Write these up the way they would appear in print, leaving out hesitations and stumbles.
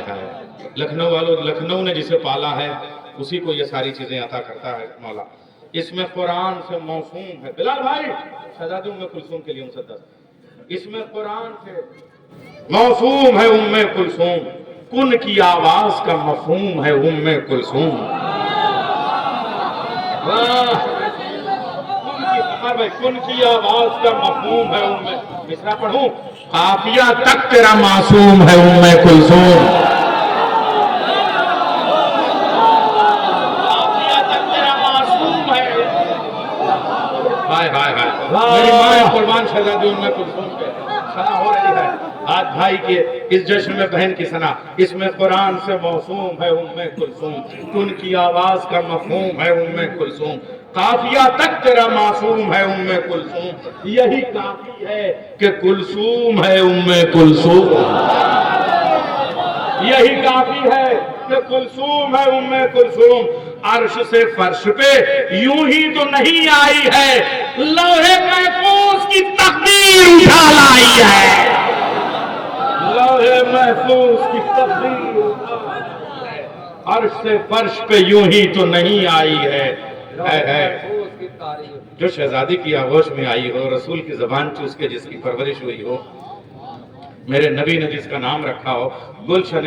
ہائے لکھنؤ والوں لکھنؤ نے جسے پالا ہے اسی کو یہ ساری چیزیں عطا کرتا ہے مولا. اس میں قرآن سے موسوم ہے. بلال بھائی شہزادی ام کلثوم کے لیے مسدس. اس میں قرآن سے موسوم ہے ام کلثوم. کن کی آواز کا مفہوم ہے ام کلثوم. کن کی آواز کا مفہوم ہے ام. مصرع پڑھوں. قافیہ تک تیرا معصوم ہے ام کلثوم. قافیہ تک تیرا معصوم ہے. ہائے ہائے ہائے میری ماں قربان شہزادی ام کلثوم پہ ثنا ہو رہی ہے آج بھائی کے اس جشن میں بہن کی ثنا. اس میں قرآن سے موسوم ہے ام کلثوم. کن کی آواز کا مفہوم ہے ام کلثوم. قافیہ تک تیرا معصوم ہے ام کلثوم. یہی کافی ہے کہ کلثوم ہے ام کلثوم. یہی کافی ہے کہ کلثوم ہے ام کلثوم. عرش سے فرش پہ یوں ہی تو نہیں آئی ہے, لوح محفوظ کی تقدیر اٹھا لائی ہے. لوح محفوظ کی تقدیر عرش سے فرش پہ یوں ہی تو نہیں آئی ہے. جو شہزادی کی آغوش میں آئی ہو, رسول کی زبان چوس کے جس کی پرورش ہوئی ہو, میرے نبی نے جس کا نام رکھا ہو, گلشن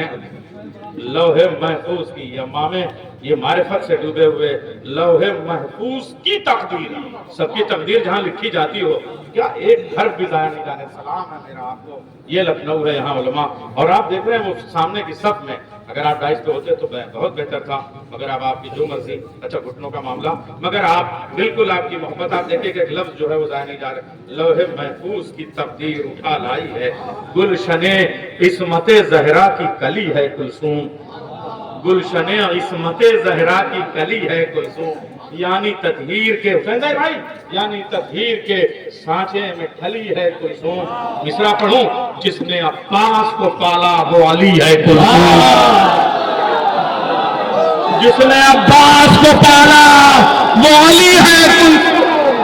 لوح محفوظ کی, یا مامے یہ معرفت سے ڈوبے ہوئے لوح محفوظ کی تقدیر. سب کی تقدیر جہاں لکھی جاتی ہو, کیا ایک حرف بھی ضائع نہیں جانے. سلام ہے میرا آپ کو. یہ لکھنؤ ہے, یہاں علماء, اور آپ دیکھ رہے ہیں وہ سامنے کی صف میں. اگر آپ ڈائس پہ ہوتے تو بہت بہتر تھا, مگر اب آپ کی جو مرضی. اچھا گھٹنوں کا معاملہ, مگر آپ بالکل آپ کی محبت. آپ دیکھیں کہ ایک لفظ جو ہے وہ ضائع نہیں جا رہے. لوح محفوظ کی تقدیر اٹھا لائی ہے, گلشن عصمت زہرا کی کلی ہے کلثوم. گلشن عصمت زہرا کی کلی ہے کلثوم. یعنی تطہیر کے حسین بھائی, یعنی تطہیر کے سانچے میں ڈھلی ہے کلثوم. مصرع پڑھوں. جس نے عباس کو پالا وہ علی ہے کلثوم. جس نے عباس کو پالا وہ علی ہے کلثوم.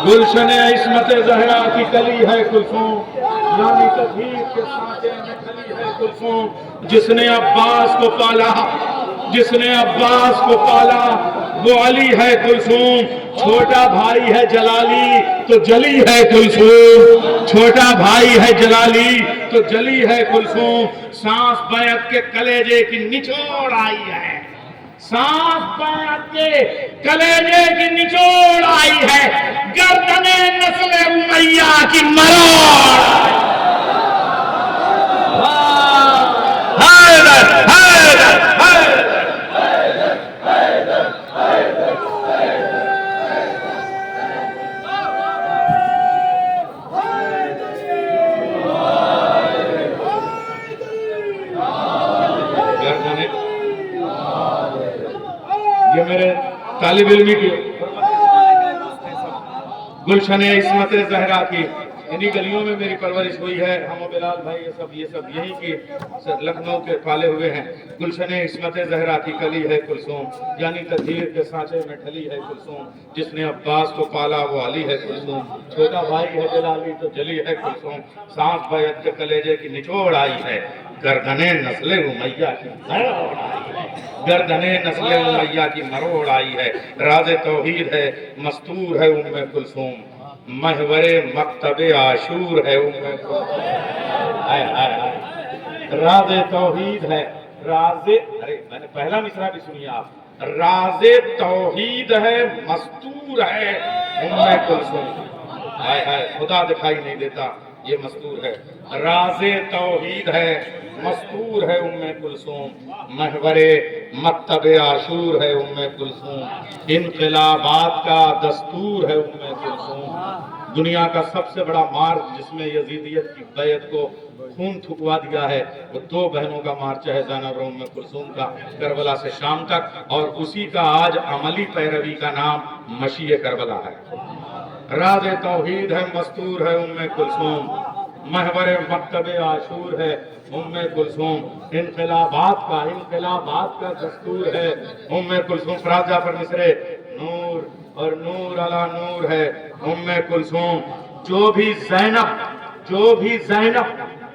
گلشن عصمت زہرا کی کلی ہے کلثوم. یعنی تطہیر کے سانچے میں ڈھلی ہے کلثوم. جس نے عباس کو پالا, جس نے عباس کو پالا وہ علی ہے کلثوم. چھوٹا بھائی ہے جلالی تو جلی ہے کلثوم. چھوٹا بھائی ہے جلالی تو جلی ہے کلثوم. سانس بیعت کے کلیجے کی نچوڑ آئی ہے. سانس بیعت کے کلیجے کی نچوڑ آئی ہے. گردن نسل امیہ کی مروڑ. حیدر حیدر حیدر. یہ میرے طالب علمی کی گلشن عصمت زہرا کی انہی گلیوں میں میری پرورش ہوئی ہے. ہم و بلال بھائی یہ سب یہی کی لکھنؤ کے پالے ہوئے ہیں. گلشن عصمت زہرا کی کلی ہے کلثوم. یعنی تطہیر کے سانچے میں ڈھلی ہے کلثوم. جس نے عباس کو پالا وہ علی ہے کلثوم. چھوٹا بھائی ہے جلالی تو جلی ہے کلثوم. سانس بیعت کے کلیجے کی نچوڑ آئی ہے. گردن نسل امیہ کی مروڑ آئی ہے. گردن نسل امیہ کی مروڑ آئی ہے. راز توحید ہے مستور ہے ام کلثوم. محور مکتب عاشور ہے ام کلثوم. راز توحید ہے. راز, ارے میں نے پہلا مصرع بھی سنیے آپ. راز توحید ہے مستور ہے ام کلثوم. خدا دکھائی نہیں دیتا, یہ مستور ہے. راز توحید ہے مستور ہے ام کلثوم. محور مکتب عاشور ہے ام کلثوم. انقلابات کا دستور ہے ام کلثوم. دنیا کا سب سے بڑا مارچ جس میں یزیدیت کی بیعت کو خون تھکوا دیا ہے وہ دو بہنوں کا مارچ ہے, زینب اور ام کلثوم کا, کربلا سے شام تک. اور اسی کا آج عملی پیروی کا نام مشیع کربلا ہے. راز توحید ہے مستور ہے ام کلثوم. محور مکتب عاشور ہے ام کلثوم. انقلابات کا دستور ہے ام کلثوم. فراز جعفر مصرے. نور اور نور علی نور ہے ام کلثوم. جو بھی زینب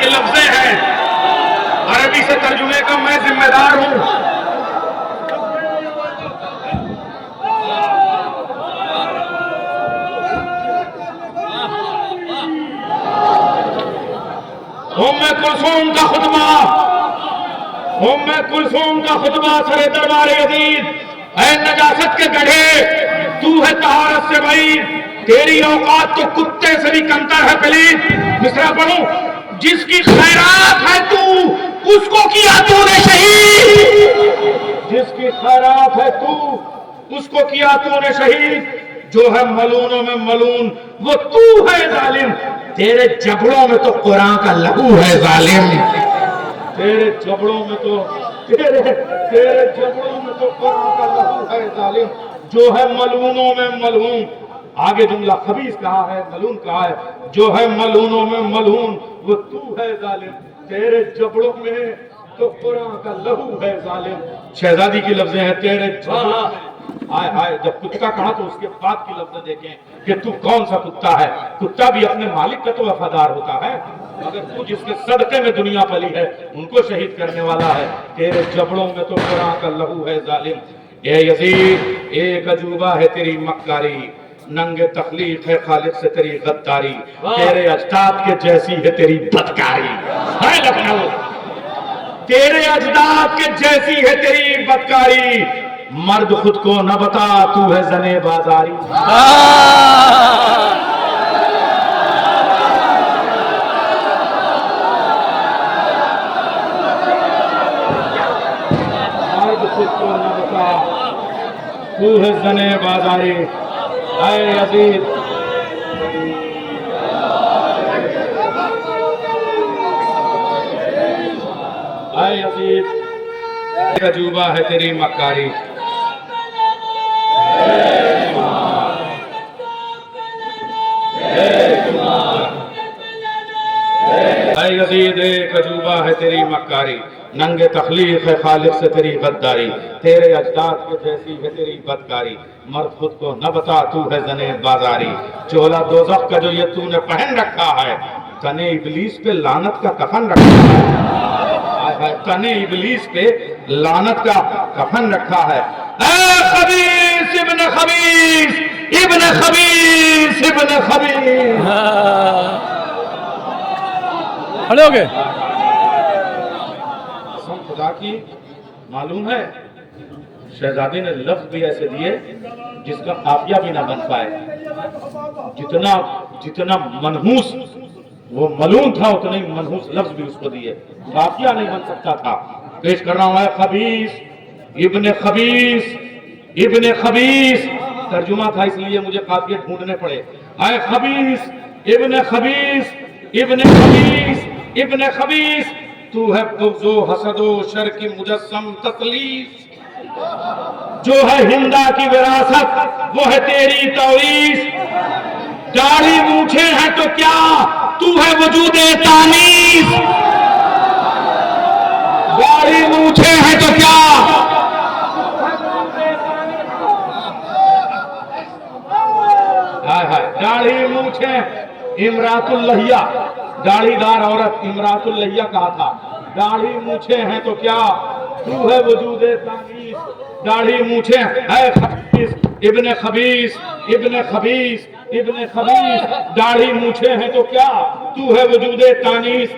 کے لفظیں ہیں، عربی سے ترجمے کا میں ذمہ دار ہوں. ام کلثوم کا خطبہ، ام کلثوم کا خطبہ سر دربار عزیز. اے نجاست کے گڑھے، تو ہے طہارت سے بعید، تیری اوقات تو کتے سے بھی کمتر ہے پلید. مصرع پڑھوں. جس کی خیرات ہے تو اس کو کیا تو نے شہید، جس کی خیرات ہے تو اس کو کیا تو نے شہید. جو ہے ملونوں میں ملون وہ تو ہے ظالم، تیرے جبڑوں میں تو قرآن کا لہو ہے ظالم. تیرے جبڑوں میں تو تیرے جبڑوں میں تو قرآن کا لہو ہے ظالم. جو ہے ملونوں میں ملون، آگے جملہ خبیث کہا ہے، ملون کہا ہے. جو ہے ملونوں میں ملون وہ تو ہے ظالم، تیرے جبڑوں میں تو قرآن کا لہو ہے ظالم. شہزادی کی لفظیں ہیں تیرے جبڑوں میں. ہائے ہائے، جب کتا کہا تو اس کے بعد کی لفظیں دیکھیں کہ تو کون سا کتا ہے. کتا بھی اپنے مالک کا تو وفادار ہوتا ہے، مگر تو جس کے صدقے میں دنیا پلی ہے ان کو شہید کرنے والا ہے. تیرے جبڑوں میں تو قرآن کا لہو ہے ظالم. اے یزید، ایک عجوبہ ہے تیری مکاری، ننگ تخلیق ہے خالق سے تیری غداری. تیرے اجداد کے جیسی ہے تیری بدکاری. ہے لکھنؤ، تیرے اجداد کے جیسی ہے تیری بدکاری. مرد خود کو نہ بتا تو ہے زنے بازاری. مرد خود کو نہ بتا تو ہے زنے بازاری. اے یزید، اے یزید، ایک عجوبہ ہے تیری مکاری. اے یزید، ایک عجوبہ ہے تیری مکاری، ننگ تخلیق ہے خالق سے تیری غداری. تیرے اجداد کے جیسی ہے تیری بدکاری. مرد خود کو نہ بتا تو ہے زنے بازاری. چولا دوزخ کا جو یہ تو نے پہن رکھا ہے، تنے ابلیس پہ لعنت کا کفن رکھا ہے. تنے ابلیس پہ لعنت کا کفن رکھا ہے. اے خبیث ابن خبیث ابن خبیث ابن خبیث. کھڑے ہو گئے. قسم خدا کی، معلوم ہے شہزادے نے لفظ بھی ایسے دیے جس کا قافیہ بھی نہ بن پائے. جتنا منحوس وہ ملون تھا اتنے ہی منحوس لفظ بھی اس کو دیے، قافیہ نہیں بن سکتا تھا. پیش کر رہا ہوں، اے خبیث ابن خبیث ابن خبیث. ترجمہ تھا اس لیے مجھے قافیے ڈھونڈنے پڑے. اے خبیث ابن خبیث ابن خبیث ابن خبیث. تو ہے بغض و حسد و شر کی مجسم تخلیص. جو ہے ہندا کی وراثت وہ ہے تیری توریث. داڑھی مونچھے ہیں تو کیا تو ہے وجود تانیث. داڑھی مونچھے ہیں تو کیا داڑھی مونچھے. امرات اللہیہ، داڑھی دار عورت امرات اللہیہ کہا تھا. داڑھی مونچھے ہیں تو کیا تو ہے وجود تانیث. داڑھی مونچھے اے خبیث ابن خبیث ابن خبیث ابن خبیث. داڑھی مونچھے ہیں تو کیا تو ہے وجود تانیث.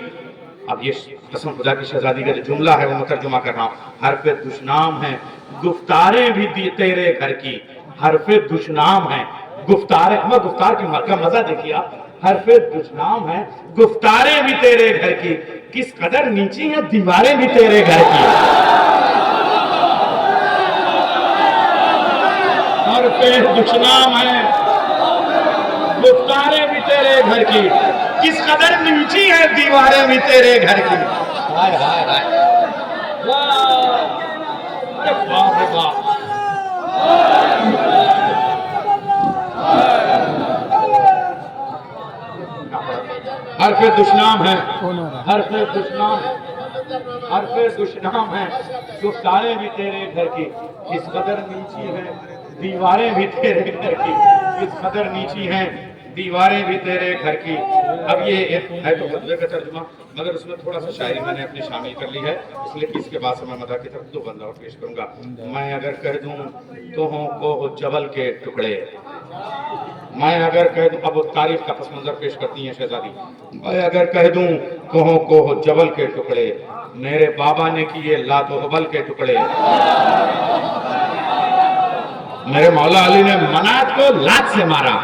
اب یہ قسم خدا کی شہزادی کا جو جملہ ہے وہ میں ترجمہ کر رہا ہوں. حرف دشنام ہیں گفتاریں بھی تیرے گھر کی. حرف دشنام ہیں گفتاریں، گفتار کی کا مزہ دیکھیے آپ. حرف دشنام ہیں گفتاریں بھی تیرے گھر کی، کس قدر نیچی ہیں دیواریں بھی تیرے گھر کی. حرف دشنام ہیں گفتاریں بھی تیرے گھر کی، کس قدر نیچی ہیں دیواریں بھی تیرے گھر کی. ہائے ہائے ہائے، واہ واہ واہ. حرف دشنام ہے، حرف دشنام، حرف دشنام ہے گفتاریں بھی تیرے گھر کی، کس قدر نیچی ہیں دیواریں بھی تیرے گھر کی. کس قدر نیچی ہیں دیواریں بھی تیرے گھر کی. اب یہ ایک ہے تو خطبے کا ترجمہ، مگر اس میں تھوڑا سا شاعری میں نے اپنی شامل کر لی ہے، اس لیے کہ اس کے بعد سے میں مدح کی طرف 2 بندہ اور پیش کروں گا. میں اگر کہہ دوں توہوں کو جبل کے ٹکڑے، میں اگر کہہ دوں، اب وہ تاریخ کا پس منظر پیش کرتی ہیں شہزادی. میں اگر کہہ دوں توہوں کو جبل کے ٹکڑے، میرے بابا نے کیے لات و حبل کے ٹکڑے. میرے مولا علی نے منات کو لات سے مارا.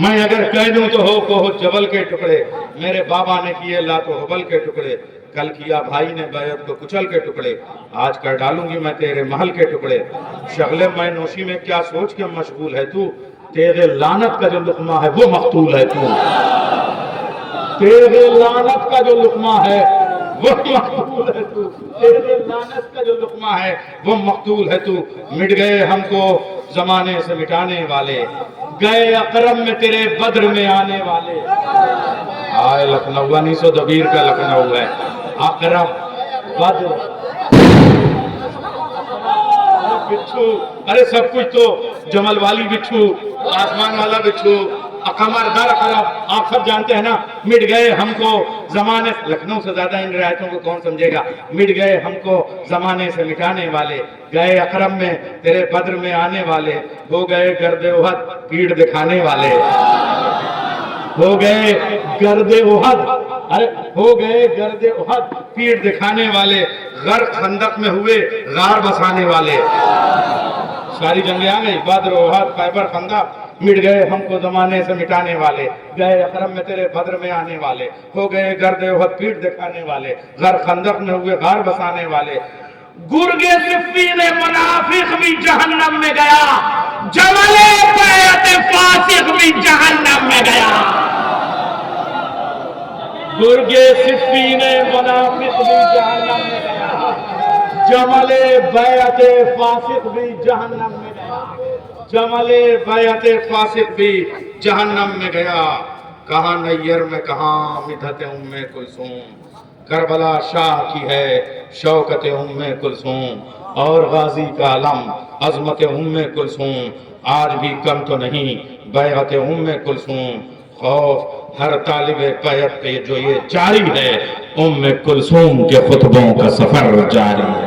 میں اگر کہہ دوں تو ہو جبل کے ٹکڑے، میرے بابا نے کیے لات و حبل کے ٹکڑے. کل کیا بھائی نے بیعت کو کچل کے ٹکڑے، آج کر ڈالوں گی میں تیرے محل کے ٹکڑے. شغلے میں نوشی میں کیا سوچ کے مشغول ہے تو، تیرے لعنت کا جو لقمہ ہے وہ مقتول ہے تو. تیرے لعنت کا جو لقمہ ہے وہ مقتول ہے تو، تیرے لعنت کا جو لقمہ ہے وہ مقتول ہے تو. مٹ گئے ہم کو زمانے سے مٹانے والے، گئے اکرم میں تیرے بدر میں آنے والے. آئے لکھنؤ 1902 کا لکھنؤ ہے. اکرم، بدر، بچھو، ارے سب کچھ تو جمل والی بچھو، آسمان والا بچھو، اقمر در اقرب، آپ سب جانتے ہیں نا. مٹ گئے ہم کو زمانے، لکھنؤ سے زیادہ ان روایتوں کو کون سمجھے گا. مٹ گئے ہم کو زمانے سے مٹانے والے، گئے اکرم میں تیرے بدر میں آنے والے، ہو گئے گرد احد پیڑ دکھانے والے. ہو گئے گرد احد، ارے ہو گئے گرد احد پیڑ دکھانے والے، غرق خندق میں ہوئے غار بسانے والے. ساری جنگیں آ گئی، بدر، احد، خیبر، خندق. مٹ گئے ہم کو زمانے سے مٹانے والے، گئے اکرم میں تیرے بدر میں آنے والے، ہو گئے گرد احد پیڑ دکھانے والے، غرق خندق میں ہوئے غار بسانے والے. گرگے صفین منافق بھی جہنم میں گیا، جمل بیعت فاسق بھی جہنم میں گیا. گرگے صفین منافق بھی جہنم میں گیا، جمل بیعت فاسق بھی جہنم میں گیا. جمل بیعت فاسق بھی جہنم میں گیا. کہاں نیر میں کہاں مدحت ام کلثوم، کربلا شاہ کی ہے شوکت ام کلثوم، اور غازی کا علم عظمت ام کلثوم. آج بھی کم تو نہیں بیعت ام کلثوم، خوف ہر طالب بیعت پہ جو یہ جاری ہے، ام کلثوم کے خطبوں کا سفر جاری ہے.